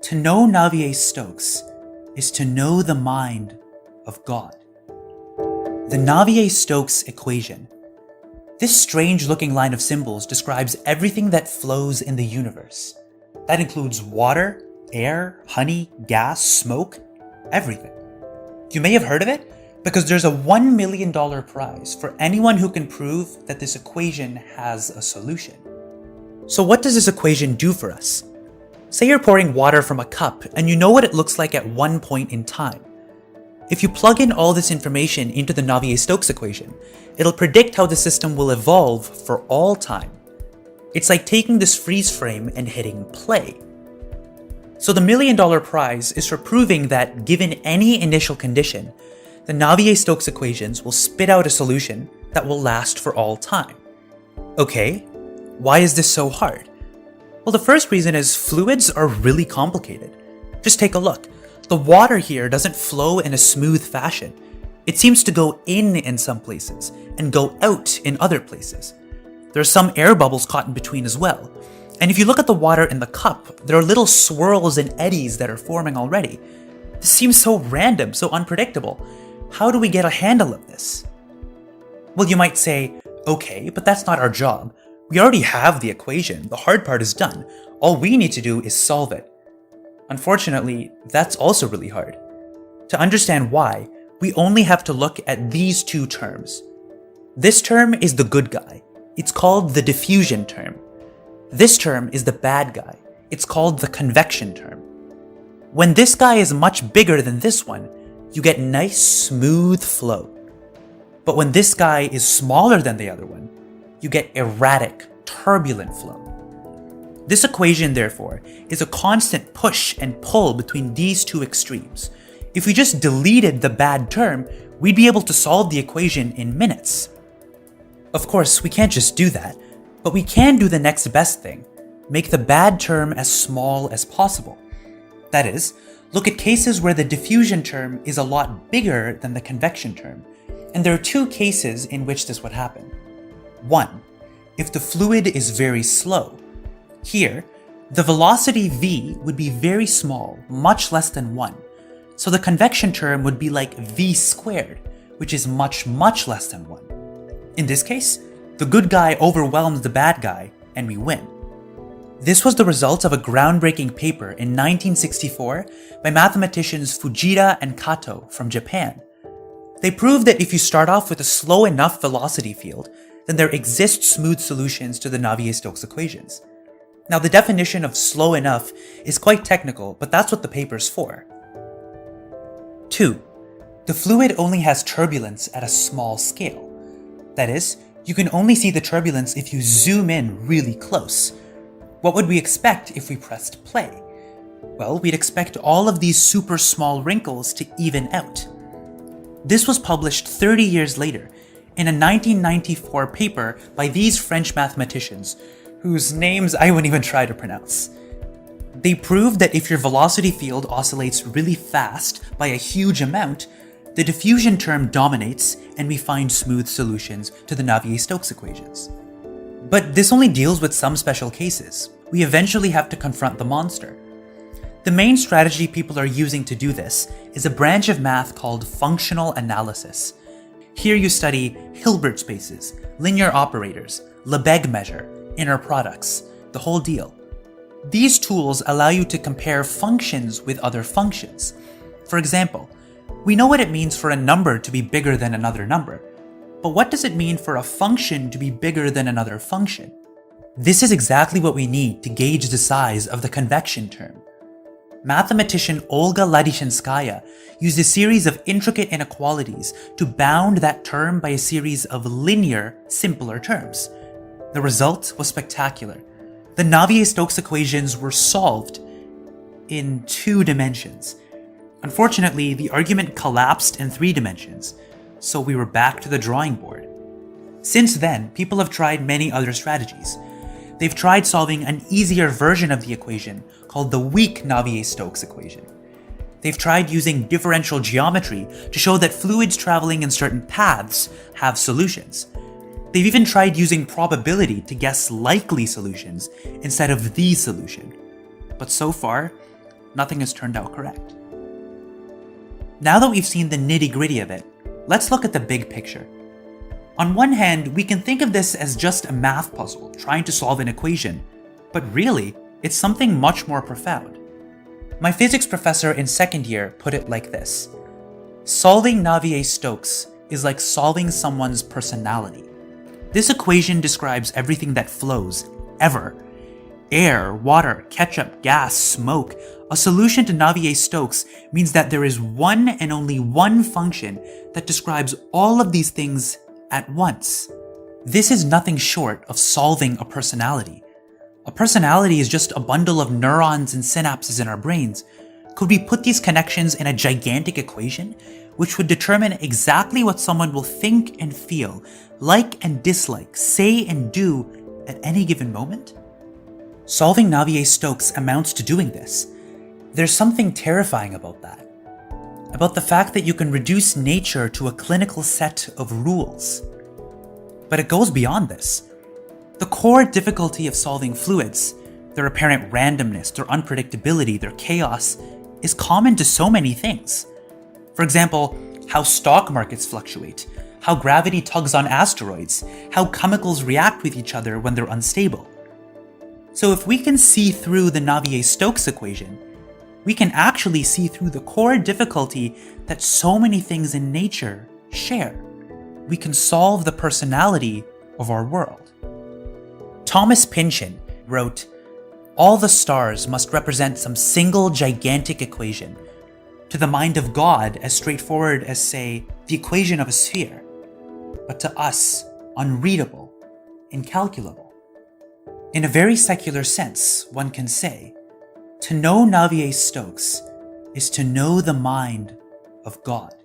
To know Navier-Stokes is to know the mind of God. The Navier-Stokes equation. This strange-looking line of symbols describes everything that flows in the universe. That includes water, air, honey, gas, smoke, everything. You may have heard of it because there's a $1 million prize for anyone who can prove that this equation has a solution. So what does this equation do for us? Say you're pouring water from a cup and you know what it looks like at one point in time. If you plug in all this information into the Navier-Stokes equation, it'll predict how the system will evolve for all time. It's like taking this freeze frame and hitting play. So the $1 million prize is for proving that given any initial condition, the Navier-Stokes equations will spit out a solution that will last for all time. Okay, why is this so hard? Well, the first reason is fluids are really complicated. Just take a look. The water here doesn't flow in a smooth fashion. It seems to go in some places and go out in other places. There are some air bubbles caught in between as well. And if you look at the water in the cup, there are little swirls and eddies that are forming already. This seems so random, so unpredictable. How do we get a handle of this? Well, you might say, okay, but that's not our job. We already have the equation. The hard part is done. All we need to do is solve it. Unfortunately, that's also really hard. To understand why, we only have to look at these two terms. This term is the good guy. It's called the diffusion term. This term is the bad guy. It's called the convection term. When this guy is much bigger than this one, you get nice, smooth flow. But when this guy is smaller than the other one, you get erratic, turbulent flow. This equation, therefore, is a constant push and pull between these two extremes. If we just deleted the bad term, we'd be able to solve the equation in minutes. Of course, we can't just do that, but we can do the next best thing, make the bad term as small as possible. That is, look at cases where the diffusion term is a lot bigger than the convection term, and there are two cases in which this would happen. 1. If the fluid is very slow. Here, the velocity v would be very small, much less than 1. So the convection term would be like v squared, which is much, much less than 1. In this case, the good guy overwhelms the bad guy, and we win. This was the result of a groundbreaking paper in 1964 by mathematicians Fujita and Kato from Japan. They proved that if you start off with a slow enough velocity field, then there exist smooth solutions to the Navier-Stokes equations. Now, the definition of slow enough is quite technical, but that's what the paper's for. 2. The fluid only has turbulence at a small scale. That is, you can only see the turbulence if you zoom in really close. What would we expect if we pressed play? Well, we'd expect all of these super small wrinkles to even out. This was published 30 years later in a 1994 paper by these French mathematicians, whose names I wouldn't even try to pronounce. They proved that if your velocity field oscillates really fast by a huge amount, the diffusion term dominates and we find smooth solutions to the Navier-Stokes equations. But this only deals with some special cases. We eventually have to confront the monster. The main strategy people are using to do this is a branch of math called functional analysis. Here you study Hilbert spaces, linear operators, Lebesgue measure, inner products, the whole deal. These tools allow you to compare functions with other functions. For example, we know what it means for a number to be bigger than another number, but what does it mean for a function to be bigger than another function? This is exactly what we need to gauge the size of the convection term. Mathematician Olga Ladyshenskaya used a series of intricate inequalities to bound that term by a series of linear, simpler terms. The result was spectacular. The Navier-Stokes equations were solved in 2 dimensions. Unfortunately, the argument collapsed in 3 dimensions, so we were back to the drawing board. Since then, people have tried many other strategies. They've tried solving an easier version of the equation called the weak Navier-Stokes equation. They've tried using differential geometry to show that fluids traveling in certain paths have solutions. They've even tried using probability to guess likely solutions instead of the solution. But so far, nothing has turned out correct. Now that we've seen the nitty-gritty of it, let's look at the big picture. On one hand, we can think of this as just a math puzzle trying to solve an equation, but really, it's something much more profound. My physics professor in second year put it like this: solving Navier-Stokes is like solving someone's personality. This equation describes everything that flows, ever. Air, water, ketchup, gas, smoke. A solution to Navier-Stokes means that there is one and only one function that describes all of these things at once. This is nothing short of solving a personality. A personality is just a bundle of neurons and synapses in our brains. Could we put these connections in a gigantic equation, which would determine exactly what someone will think and feel, like and dislike, say and do at any given moment? Solving Navier-Stokes amounts to doing this. There's something terrifying about that. About the fact that you can reduce nature to a clinical set of rules. But it goes beyond this. The core difficulty of solving fluids, their apparent randomness, their unpredictability, their chaos, is common to so many things. For example, how stock markets fluctuate, how gravity tugs on asteroids, how chemicals react with each other when they're unstable. So if we can see through the Navier-Stokes equation, we can actually see through the core difficulty that so many things in nature share. We can solve the personality of our world. Thomas Pynchon wrote, "All the stars must represent some single gigantic equation, to the mind of God as straightforward as, say, the equation of a sphere, but to us, unreadable, incalculable." In a very secular sense, one can say, to know Navier-Stokes is to know the mind of God.